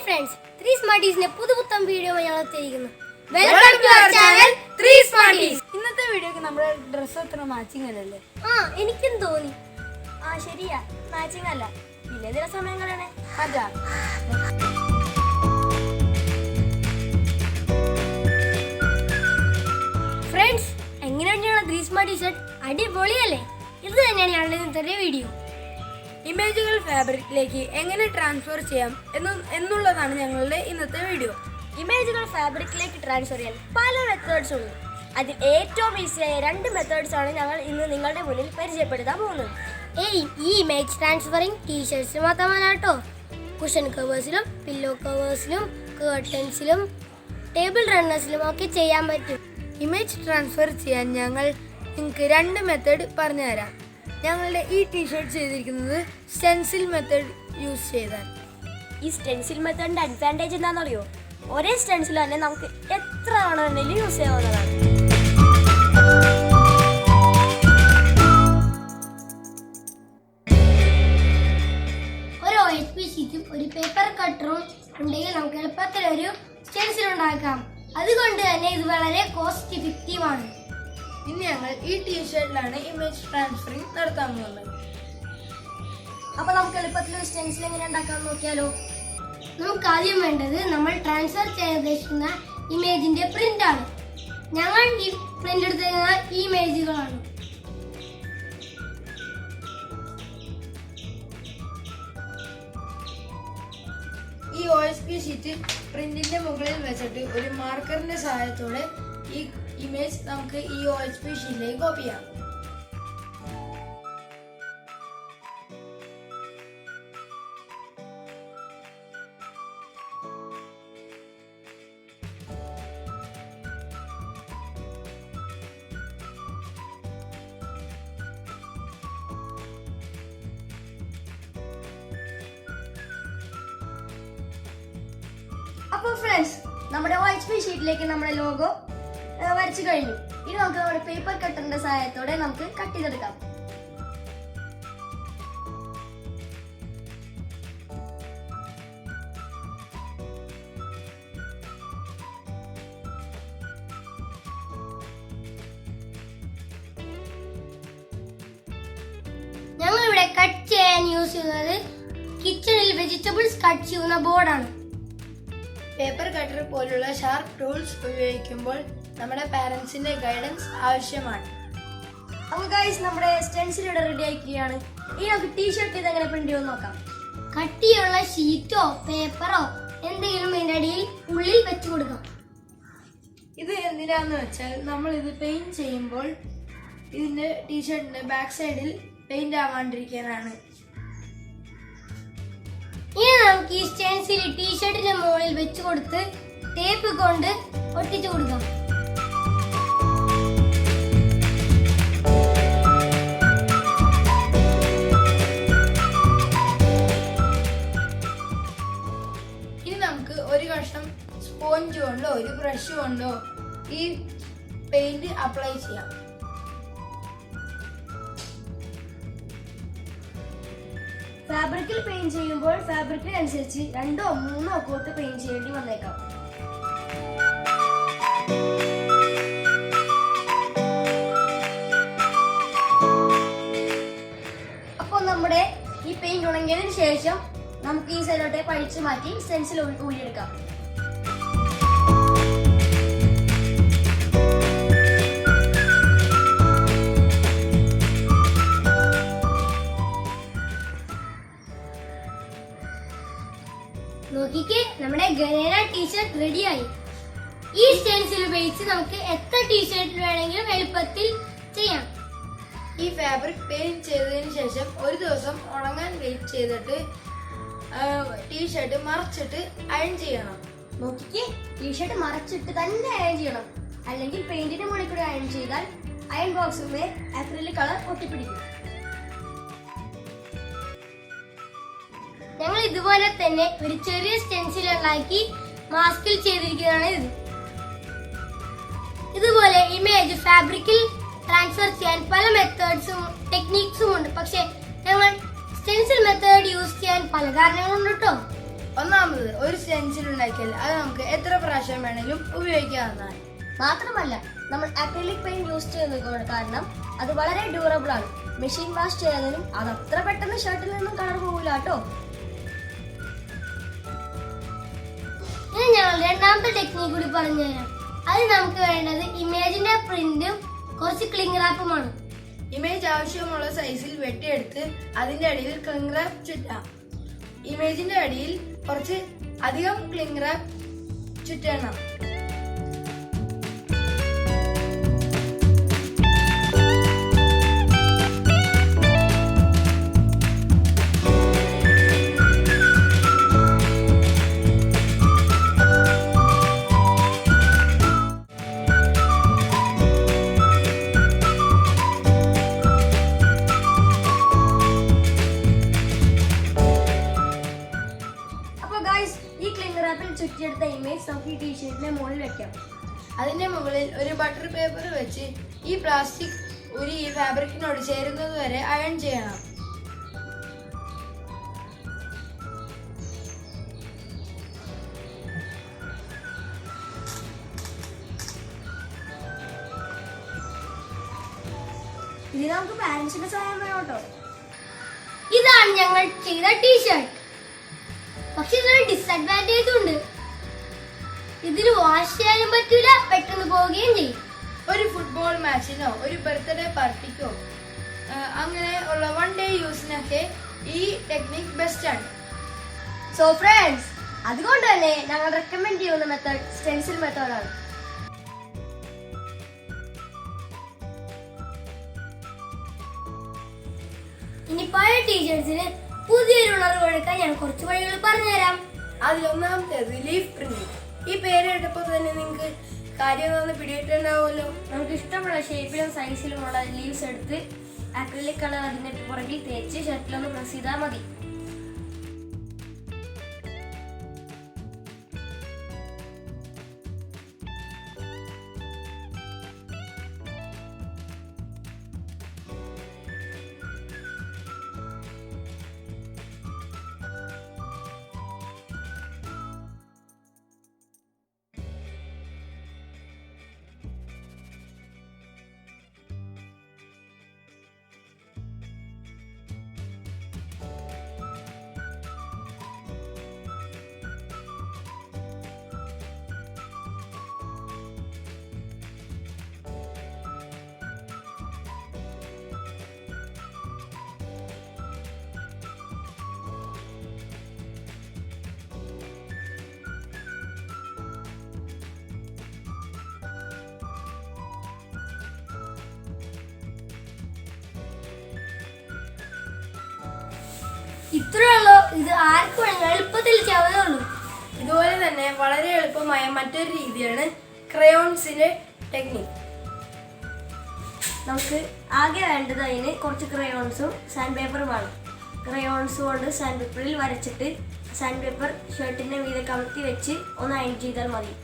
Friends, 3 സ്മാർട്ടീസിന്റെ പുതുപുത്തൻ video ഞങ്ങൾ എത്തിയിരിക്കുന്നു. Welcome to our channel 3 Smarties. ഇന്നത്തെ വീഡിയോക്ക് നമ്മുടെ ഡ്രസ്സ് അത്ര മാച്ചിങ് അല്ലല്ലേ? എനിക്കും തോന്നി. ശരിയാ, മാച്ചിങ് അല്ല. പിന്നെ ചില സമയങ്ങളാണ് അതാ. ഫ്രണ്ട്സ്, എങ്ങനെയാണ് ഞങ്ങളുടെ 3 സ്മാർട്ട് ടീഷർട്ട്? അടിപൊളിയല്ലേ? ഇത് തന്നെയാണ് ഞങ്ങളുടെ ഇന്നത്തെ വീഡിയോ. ഇമേജുകൾ ഫാബ്രിക്കിലേക്ക് എങ്ങനെ ട്രാൻസ്ഫർ ചെയ്യാം എന്നുള്ളതാണ് ഞങ്ങളുടെ ഇന്നത്തെ വീഡിയോ. ഇമേജുകൾ ഫാബ്രിക്കിലേക്ക് ട്രാൻസ്ഫർ ചെയ്യാൻ പല മെത്തേഡ്സ് ഉണ്ട്. അതിൽ ഏറ്റവും ഈസിയായ 2 മെത്തേഡ്സ് ആണ് ഞങ്ങൾ ഇന്ന് നിങ്ങളുടെ മുന്നിൽ പരിചയപ്പെടുത്താൻ പോകുന്നത്. ഈ ഇമേജ് ട്രാൻസ്ഫറിങ് ടീഷർട്ട്സ് മാത്രമല്ല കേട്ടോ. കുഷൻ കവേഴ്സിലും പില്ലോ കവേഴ്സിലും കേർട്ടൻസിലും ടേബിൾ റണ്ണേഴ്സിലും ഒക്കെ ചെയ്യാൻ പറ്റും. ഇമേജ് ട്രാൻസ്ഫർ ചെയ്യാൻ ഞങ്ങൾ നിങ്ങൾക്ക് 2 മെത്തേഡ് പറഞ്ഞു തരാം. ഞങ്ങളുടെ ഈ ടീഷർട്ട് ചെയ്തിരിക്കുന്നത് സ്റ്റെൻസിൽ മെത്തേഡ് യൂസ് ചെയ്താൽ. ഈ സ്റ്റെൻസിൽ മെത്തേഡിന്റെ അഡ്വാൻറ്റേജ് എന്താണെന്നറിയോ? ഒരേ സ്റ്റെൻസിൽ തന്നെ നമുക്ക് എത്ര വേണമെങ്കിലും യൂസ് ചെയ്യാവുന്നതാണ്. ഒരു OSP ഷീറ്റും ഒരു പേപ്പർ കട്ടറും ഉണ്ടെങ്കിൽ നമുക്ക് എളുപ്പത്തിൽ ഒരു സ്റ്റെൻസിൽ ഉണ്ടാക്കാം. അതുകൊണ്ട് തന്നെ ഇത് വളരെ കോസ്റ്റ് ഇഫക്റ്റീവ് ആണ്. ഇനി ഞങ്ങൾ ഈ ടീഷർട്ടിലാണ് ഇമേജ് ട്രാൻസ്ഫറിങ് നടത്താൻ പോകുന്നത്. അപ്പൊ നമുക്ക് എളുപ്പത്തിൽ ഒരു സ്റ്റെൻസിൽ എങ്ങനെ ഉണ്ടാക്കാമെന്ന് നോക്കിയാലോ? നമുക്ക് ആദ്യം വേണ്ടത് നമ്മൾ ട്രാൻസ്ഫർ ചെയ്യാൻ ഉദ്ദേശിക്കുന്ന ഇമേജിന്റെ പ്രിന്റ് ആണ്. ഞങ്ങൾ ഈ പ്രിന്റ് എടുത്തിരുന്ന ഈ ഇമേജുകളാണ്. ഈ OSP ഷീറ്റ് പ്രിന്റിന്റെ മുകളിൽ വെച്ചിട്ട് ഒരു മാർക്കറിന്റെ സഹായത്തോടെ ഈ ഇമേജ് നമുക്ക് ഈ OSP ഷീറ്റിലേക്ക് കോപ്പി ചെയ്യാം. അപ്പോൾ ഫ്രണ്ട്സ്, നമ്മുടെ OSP ഷീറ്റിലേക്ക് നമ്മുടെ ലോഗോ വരച്ചു കഴിഞ്ഞു. ഇനി നമുക്ക് നമ്മുടെ പേപ്പർ കട്ടറിന്റെ സഹായത്തോടെ നമുക്ക് കട്ട് ചെയ്തെടുക്കാം. ഞങ്ങൾ ഇവിടെ കട്ട് ചെയ്യാൻ യൂസ് ചെയ്യുന്നത് കിച്ചണിൽ വെജിറ്റബിൾസ് കട്ട് ചെയ്യുന്ന ബോർഡാണ്. പേപ്പർ കട്ടർ പോലുള്ള ഷാർപ്പ് ടൂൾസ് ഉപയോഗിക്കുമ്പോൾ നമ്മുടെ പാരന്റ്സിന്റെ ഗൈഡൻസ് ആവശ്യമാണ്. അപ്പോൾ ഗൈസ്, നമ്മുടെ സ്റ്റെൻസിൽ ഇവിടെ റെഡി ആയിരിക്കുകയാണ്. ഇനി നമുക്ക് ടീഷർട്ട് ഇതെങ്ങനെ പ്രിന്റ് ചെയ്യുമെന്ന് നോക്കാം. കട്ടിയുള്ള ഷീറ്റോ പേപ്പറോ എന്തെങ്കിലും ഇതിന്റെ അടിയിൽ ഉള്ളിൽ വെച്ചു കൊടുക്കാം. ഇത് എന്തിനാന്ന് വെച്ചാൽ നമ്മൾ ഇത് പെയിന്റ് ചെയ്യുമ്പോൾ ഇതിന്റെ ടീഷർട്ടിന്റെ ബാക്ക് സൈഡിൽ പെയിന്റ് ആവാണ്ടിരിക്കാനാണ്. ഇനി നമുക്ക് ഈ സ്റ്റെൻസിൽ ടീഷർട്ടിന്റെ മുകളിൽ വെച്ച് കൊടുത്ത് ടേപ്പ് കൊണ്ട് ഒട്ടിച്ചു കൊടുക്കാം. ഇനി നമുക്ക് ഒരു കഷ്ണം സ്പോഞ്ച് കൊണ്ടോ ഒരു ബ്രഷ് കൊണ്ടോ ഈ പെയിന്റ് അപ്ലൈ ചെയ്യാം. ഫാബ്രിക്കിൽ പെയിന്റ് ചെയ്യുമ്പോൾ ഫാബ്രിക്കിനനുസരിച്ച് 2 or 3 കോട്ട് പെയിന്റ് ചെയ്യേണ്ടി വന്നേക്കാം. അപ്പോൾ നമ്മുടെ ഈ പെയിന്റ് ഉണങ്ങിയതിനു ശേഷം നമുക്ക് ഈ സൈഡോട്ടെ പഴിച്ചു മാറ്റി സ്റ്റെൻസിൽ ഊരിയെടുക്കാം. നോക്കിക്കേ, നമ്മുടെ ഗനേന ടീഷർട്ട് റെഡിയായി. ഈ സ്റ്റെൻസിൽ ഉപയോഗിച്ച് നമുക്ക് എത്ര ടീഷർട്ട് വേണമെങ്കിലും എളുപ്പത്തിൽ ചെയ്യാം. ഈ ഫാബ്രിക് പെയിന്റ് ചെയ്തതിനു ശേഷം ഒരു ദിവസം ഉണങ്ങാൻ വെയിറ്റ് ചെയ്തിട്ട് ടീഷർട്ട് മറച്ചിട്ട് അയൺ ചെയ്യണം. നോക്കിക്കേ, ടീഷർട്ട് മറച്ചിട്ട് തന്നെ അയൺ ചെയ്യണം. അല്ലെങ്കിൽ പെയിന്റിന്റെ മുകളിൽ കൂടി അയൺ ചെയ്താൽ അയൺ ബോക്സിന്മേൽ അക്രിലിക് കളർ ഒട്ടിപ്പിടിക്കും. ഞങ്ങൾ ഇതുപോലെ തന്നെ ഒരു ചെറിയ സ്റ്റെൻസിൽ ഉണ്ടാക്കി മാസ്കിൽ ചെയ്തിരിക്കുന്നതാണ് ഇത്. ഇതുപോലെ ഇമേജ് ഫാബ്രിക്കിൽ ട്രാൻസ്ഫർ ചെയ്യാൻ പല മെത്തേഡ്സും ടെക്നിക്സും ഉണ്ട്. പക്ഷെ ഞങ്ങൾ സ്റ്റെൻസിൽ മെത്തേഡ് യൂസ് ചെയ്യാൻ പല കാരണങ്ങളുണ്ട് കേട്ടോ. ഒന്നാമത്, ഒരു സ്റ്റെൻസിൽ ഉണ്ടാക്കിയാൽ അത് നമുക്ക് എത്ര പ്രാവശ്യം വേണമെങ്കിലും ഉപയോഗിക്കാവുന്നതാണ്. മാത്രമല്ല നമ്മൾ അക്രിലിക് പെയിന്റ് യൂസ് ചെയ്യുന്നത് കാരണം അത് വളരെ ഡ്യൂറബിൾ ആണ്. മെഷീൻ വാഷ് ചെയ്യാനും അത് അത്ര പെട്ടെന്ന് ഷർട്ടിൽ നിന്നും കളർ പോകില്ല കേട്ടോ. ഇനി ഞങ്ങൾ രണ്ടാമത്തെ ടെക്നിക്ക് കൂടി പറഞ്ഞുതരാം. അത് നമുക്ക് വേണ്ടത് ഇമേജിന്റെ പ്രിന്റും കുറച്ച് ക്ലിംഗ് റാപ്പുമാണ്. ഇമേജ് ആവശ്യമുള്ള സൈസിൽ വെട്ടിയെടുത്ത് അതിന്റെ അടിയിൽ ക്ലിംഗ് റാപ്പ് ചുറ്റാം. ഇമേജിന്റെ അടിയിൽ കുറച്ച് അധികം ക്ലിംഗ് റാപ്പ് ചുറ്റണം. ഈ ക്ലിംഗ് റാപ്പിൽ ചുറ്റിയെടുത്ത ഇമേജ് നമുക്ക് ഈ ടീഷർട്ടിന്റെ മുകളിൽ വെക്കാം. അതിന്റെ മുകളിൽ ഒരു ബട്ടർ പേപ്പർ വെച്ച് ഈ പ്ലാസ്റ്റിക് ഈ ഫാബ്രിക്കിനോട് ചേരുന്നത് വരെ അയൺ ചെയ്യണം. ഇത് നമുക്ക് പാരന്റ്സിന്റെ സഹായം വേണം കേട്ടോ. ഇതാണ് ഞങ്ങൾ ചെയ്ത ടീഷർട്ട്. പക്ഷെ ഇതിനൊരു ഡിസഡ്വാൻറ്റേജ് ഉണ്ട്. ഇതിന് വാഷ് ചെയ്യാനും പറ്റൂല, പെട്ടെന്ന് പോവുകയും ചെയ്യും. ഒരു ഫുട്ബോൾ മാച്ചിനോ ഒരു ബർത്ത്ഡേ പാർട്ടിക്കോ അങ്ങനെ ഉള്ള 1 ഡേ യൂസിനൊക്കെ ഈ ടെക്നിക് ബെസ്റ്റ് ആണ്. സോ ഫ്രണ്ട്സ്, അതുകൊണ്ട് തന്നെ ഞങ്ങൾ റെക്കമെൻഡ് ചെയ്യുന്ന മെത്തേഡ് സ്റ്റെൻസിൽ മെത്തേഡാണ്. ഇനി പഴയ ടീഷർട്സിന് പുതിയൊരു ഉണർവ് കൊടുക്കാൻ ഞാൻ കുറച്ച് വഴികൾ പറഞ്ഞുതരാം. അതിലൊന്നാമത്തേത് ലീഫ് പ്രിന്റിംഗ്. ഈ പേര് കേട്ടപ്പോൾ തന്നെ നിങ്ങൾക്ക് കാര്യം ഒന്ന് പിടിയിട്ടുണ്ടാവുമല്ലോ. നമുക്ക് ഇഷ്ടമുള്ള ഷേപ്പിലും സൈസിലുമുള്ള ലീവ്സ് എടുത്ത് അക്രിലിക് കളർ അതിന്റെ പുറകിൽ തേച്ച് ഷർട്ടിലൊന്ന് പ്രസ് ചെയ്താൽ മതി. ഇത്രയുള്ളൂ. ഇത് ആർക്കും വേണമെങ്കിൽ എളുപ്പത്തിൽ ചെയ്യാവുന്നേ. ഇതുപോലെ തന്നെ വളരെ എളുപ്പമായ മറ്റൊരു രീതിയാണ് ക്രയോൺസിന്റെ ടെക്നിക്. നമുക്ക് ആകെ വേണ്ടത് അതിന് കുറച്ച് ക്രയോൺസും സാൻഡ് പേപ്പറുമാണ്. ക്രയോൺസ് കൊണ്ട് സാൻഡ് പേപ്പറിൽ വരച്ചിട്ട് സാൻഡ് പേപ്പർ ഷർട്ടിന്റെ മീതെ കമത്തി വെച്ച് ഒന്ന് അയൺ ചെയ്താൽ മതി.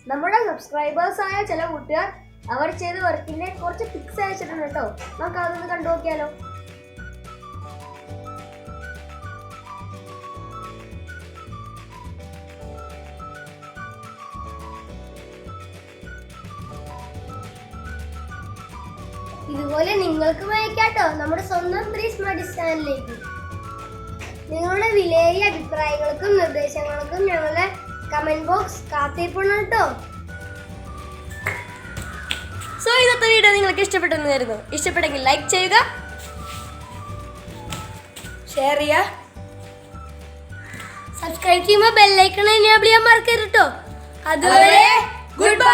നമ്മുടെ സബ്സ്ക്രൈബേഴ്സ് ആയ ചില കുട്ടികൾ അവർ ചെയ്ത വർക്കിന്റെ കുറച്ച് പിക്സ് അയച്ചിട്ടുണ്ട് കേട്ടോ. നമുക്ക് അതൊന്ന് കണ്ടു നോക്കിയാലോ. ഇതുപോലെ നിങ്ങൾക്കും അയക്കാട്ടോ നമ്മുടെ സ്വന്തം സ്മാർട്ട് ചാനലിലേക്ക്. നിങ്ങളുടെ വിലയേറിയ അഭിപ്രായങ്ങൾക്കും നിർദ്ദേശങ്ങൾക്കും ഞങ്ങളുടെ കമന്റ് ബോക്സ് കാത്തിരിപ്പുണ്ട് കേട്ടോ. ഇന്നത്തെ വീഡിയോ നിങ്ങൾക്ക് ഇഷ്ടപ്പെട്ടെന്ന് കരുതുന്നു. ഇഷ്ടപ്പെട്ടെങ്കിൽ ലൈക്ക് ചെയ്യുക, ഷെയർ ചെയ്യുക, സബ്സ്ക്രൈബ് ചെയ്യുമ്പോൾ ബെല്ലൈക്കൺ എനേബിൾ ചെയ്യാൻ മറക്കരുത് കേട്ടോ. അതുവരെ ഗുഡ് ബൈ.